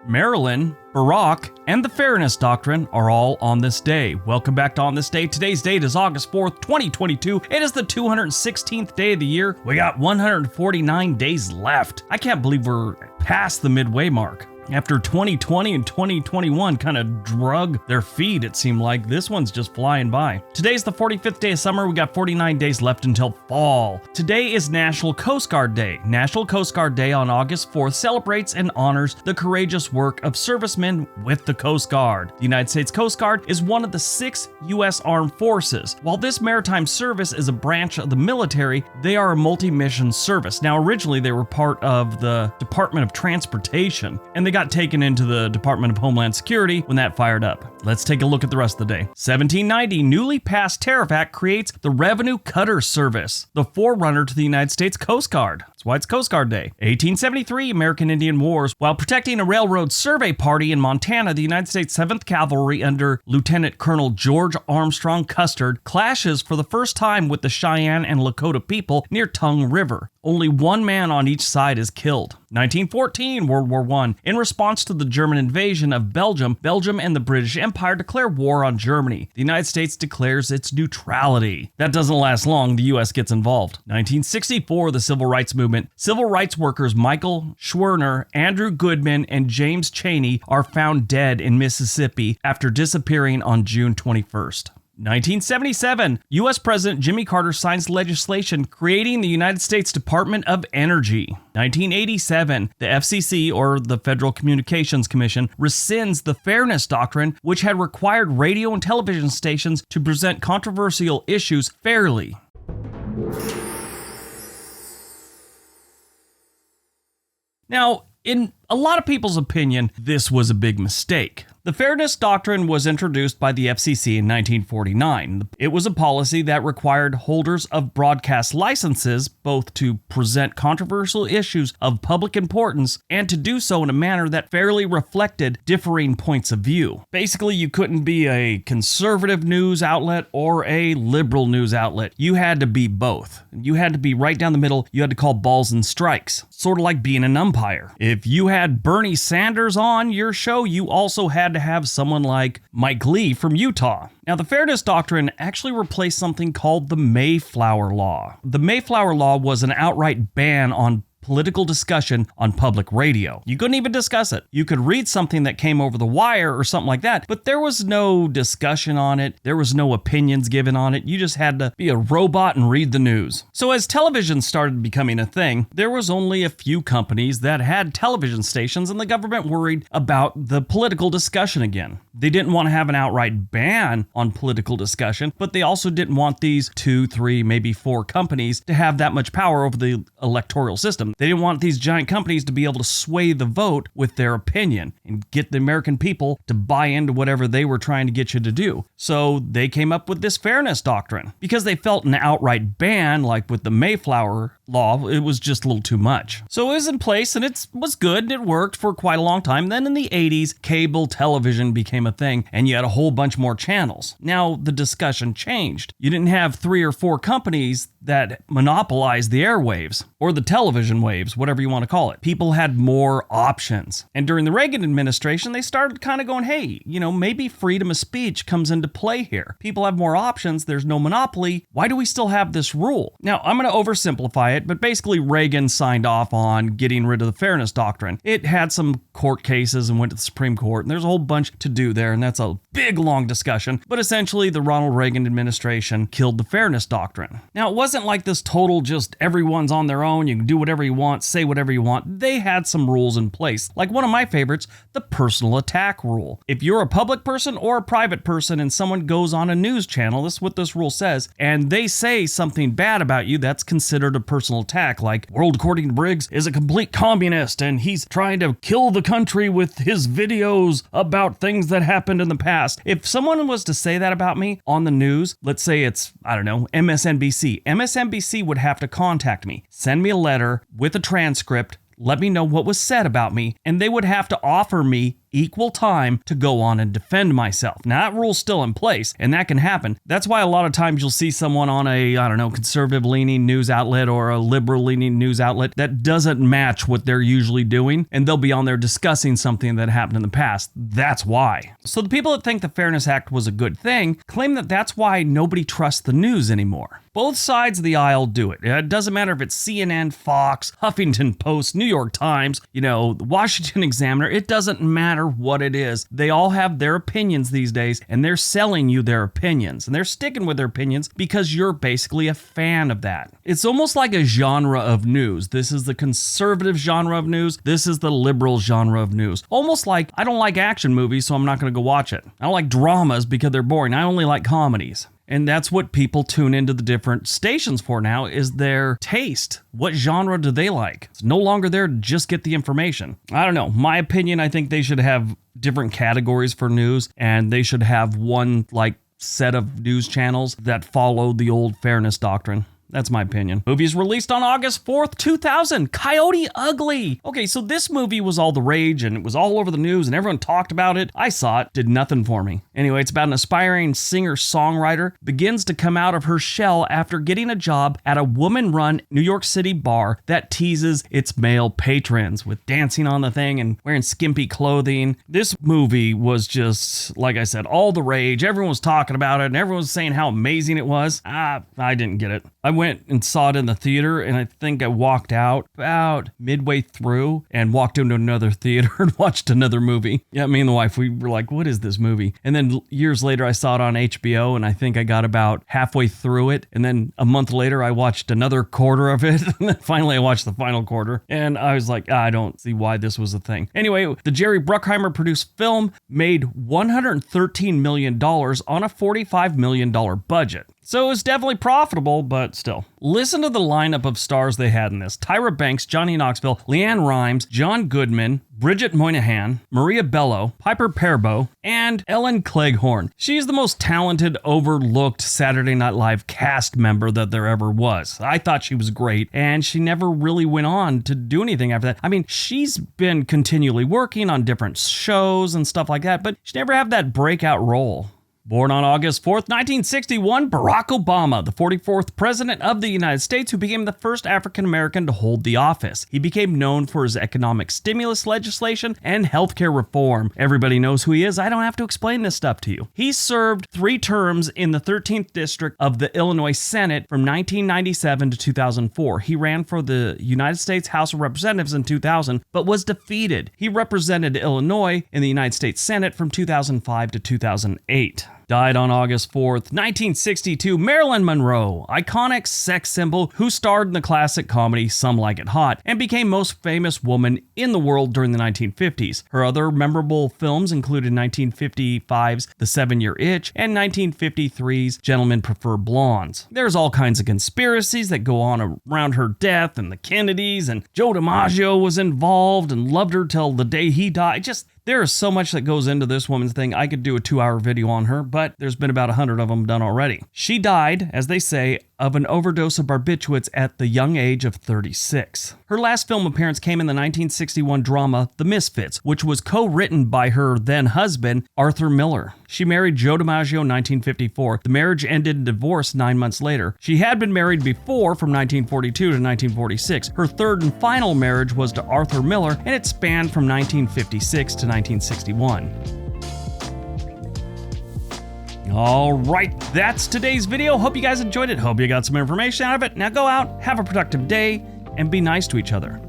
Marilyn, Barrack, and the Fairness Doctrine are all on this day. Welcome back to On This Day. Today's date is August 4th, 2022. It is the 216th day of the year. We got 149 days left. I can't believe we're past the midway mark. After 2020 and 2021 kind of drug their feet, it seemed like this one's just flying by. Today's the 45th day of summer. We got 49 days left until fall. Today is National Coast Guard Day. National Coast Guard Day on August 4th celebrates and honors the courageous work of servicemen with the Coast Guard. The United States Coast Guard is one of the 6 U.S. Armed Forces. While this maritime service is a branch of the military, they are a multi-mission service. Now, originally they were part of the Department of Transportation, and they got taken into the Department of Homeland Security when that fired up. Let's take a look at the rest of the day. 1790, newly passed Tariff Act creates the Revenue Cutter Service, the forerunner to the United States Coast Guard. That's why it's Coast Guard Day. 1873, American Indian Wars. While protecting a railroad survey party in Montana, the United States 7th Cavalry under Lieutenant Colonel George Armstrong Custer clashes for the first time with the Cheyenne and Lakota people near Tongue River. Only one man on each side is killed. 1914, World War I. In response to the German invasion of Belgium, Belgium and the British Empire declare war on Germany. The United States declares its neutrality. That doesn't last long. The U.S. gets involved. 1964, the Civil Rights Movement. Civil rights workers Michael Schwerner, Andrew Goodman, and James Chaney are found dead in Mississippi after disappearing on June 21st. 1977, U.S. President Jimmy Carter signs legislation creating the United States Department of Energy. 1987, the FCC, or the Federal Communications Commission, rescinds the Fairness Doctrine, which had required radio and television stations to present controversial issues fairly. Now, in a lot of people's opinion, this was a big mistake. The Fairness Doctrine was introduced by the FCC in 1949. It was a policy that required holders of broadcast licenses both to present controversial issues of public importance and to do so in a manner that fairly reflected differing points of view. Basically, you couldn't be a conservative news outlet or a liberal news outlet. You had to be both. You had to be right down the middle. You had to call balls and strikes, sort of like being an umpire. If you had Bernie Sanders on your show, you also had to have someone like Mike Lee from Utah. Now, the Fairness Doctrine actually replaced something called the Mayflower Law. The Mayflower Law was an outright ban on political discussion on public radio. You couldn't even discuss it. You could read something that came over the wire or something like that, but there was no discussion on it. There was no opinions given on it. You just had to be a robot and read the news. So as television started becoming a thing, there was only a few companies that had television stations, and the government worried about the political discussion again. They didn't want to have an outright ban on political discussion, but they also didn't want these 2, 3, maybe 4 companies to have that much power over the electoral system. They didn't want these giant companies to be able to sway the vote with their opinion and get the American people to buy into whatever they were trying to get you to do. So they came up with this Fairness Doctrine. Because they felt an outright ban, like with the Mayflower Law, it was just a little too much. So it was in place, and it was good, and it worked for quite a long time. Then in the 80s, cable television became a thing, and you had a whole bunch more channels. Now the discussion changed. You didn't have 3 or 4 companies that monopolized the airwaves, or the television waves, whatever you want to call it. People had more options. And during the Reagan administration, they started kind of going, hey, maybe freedom of speech comes into play here. People have more options. There's no monopoly. Why do we still have this rule? Now, I'm going to oversimplify it, but basically Reagan signed off on getting rid of the Fairness Doctrine. It had some court cases and went to the Supreme Court, and there's a whole bunch to do there, and that's a big, long discussion. But essentially, the Ronald Reagan administration killed the Fairness Doctrine. Now, it wasn't like this total just everyone's on their own, you can do whatever you want, say whatever you want. They had some rules in place. Like one of my favorites, the personal attack rule. If you're a public person or a private person and someone goes on a news channel, this is what this rule says, and they say something bad about you, that's considered a personal attack. Like, World According to Briggs is a complete communist and he's trying to kill the country with his videos about things that happened in the past. If someone was to say that about me on the news, let's say it's, MSNBC. MSNBC would have to contact me, send me a letter with a transcript, let me know what was said about me, and they would have to offer me equal time to go on and defend myself. Now, that rule's still in place, and that can happen. That's why a lot of times you'll see someone on a, conservative-leaning news outlet or a liberal-leaning news outlet that doesn't match what they're usually doing, and they'll be on there discussing something that happened in the past. That's why. So the people that think the Fairness Act was a good thing claim that that's why nobody trusts the news anymore. Both sides of the aisle do it. It doesn't matter if it's CNN, Fox, Huffington Post, New York Times, the Washington Examiner. It doesn't matter what it is. They all have their opinions these days, and they're selling you their opinions. And they're sticking with their opinions because you're basically a fan of that. It's almost like a genre of news. This is the conservative genre of news. This is the liberal genre of news. Almost like, I don't like action movies, so I'm not going to go watch it. I don't like dramas because they're boring. I only like comedies. And that's what people tune into the different stations for now, is their taste. What genre do they like? It's no longer there to just get the information. I don't know. My opinion, I think they should have different categories for news, and they should have one set of news channels that follow the old fairness doctrine. That's my opinion. Movie's released on August 4th, 2000. Coyote Ugly. Okay, so this movie was all the rage and it was all over the news and everyone talked about it. I saw it, did nothing for me. Anyway, it's about an aspiring singer-songwriter begins to come out of her shell after getting a job at a woman-run New York City bar that teases its male patrons with dancing on the thing and wearing skimpy clothing. This movie was just, like I said, all the rage. Everyone was talking about it and everyone was saying how amazing it was. I didn't get it. I went and saw it in the theater, and I think I walked out about midway through and walked into another theater and watched another movie. Yeah, me and the wife, we were like, what is this movie? And then years later, I saw it on HBO, and I think I got about halfway through it. And then a month later, I watched another quarter of it. And then finally, I watched the final quarter. And I was like, I don't see why this was a thing. Anyway, the Jerry Bruckheimer produced film made $113 million on a $45 million budget. So it was definitely profitable, but still. Listen to the lineup of stars they had in this. Tyra Banks, Johnny Knoxville, Leanne Rimes, John Goodman, Bridget Moynihan, Maria Bello, Piper Perabo, and Ellen Cleghorn. She's the most talented, overlooked Saturday Night Live cast member that there ever was. I thought she was great, and she never really went on to do anything after that. I mean, she's been continually working on different shows and stuff like that, but she never had that breakout role. Born on August 4th, 1961, Barack Obama, the 44th President of the United States, who became the first African-American to hold the office. He became known for his economic stimulus legislation and healthcare reform. Everybody knows who he is. I don't have to explain this stuff to you. He served 3 terms in the 13th District of the Illinois Senate from 1997 to 2004. He ran for the United States House of Representatives in 2000, but was defeated. He represented Illinois in the United States Senate from 2005 to 2008. Died on August 4th, 1962, Marilyn Monroe, iconic sex symbol who starred in the classic comedy Some Like It Hot and became most famous woman in the world during the 1950s. Her other memorable films included 1955's The 7-Year Itch and 1953's Gentlemen Prefer Blondes. There's all kinds of conspiracies that go on around her death and the Kennedys, and Joe DiMaggio was involved and loved her till the day he died. There is so much that goes into this woman's thing. I could do a 2-hour video on her, but there's been about 100 of them done already. She died, as they say, of an overdose of barbiturates at the young age of 36. Her last film appearance came in the 1961 drama The Misfits, which was co-written by her then-husband, Arthur Miller. She married Joe DiMaggio in 1954. The marriage ended in divorce 9 months later. She had been married before from 1942 to 1946. Her third and final marriage was to Arthur Miller, and it spanned from 1956 to 1961. All right, that's today's video. Hope you guys enjoyed it. Hope you got some information out of it. Now go out, have a productive day, and be nice to each other.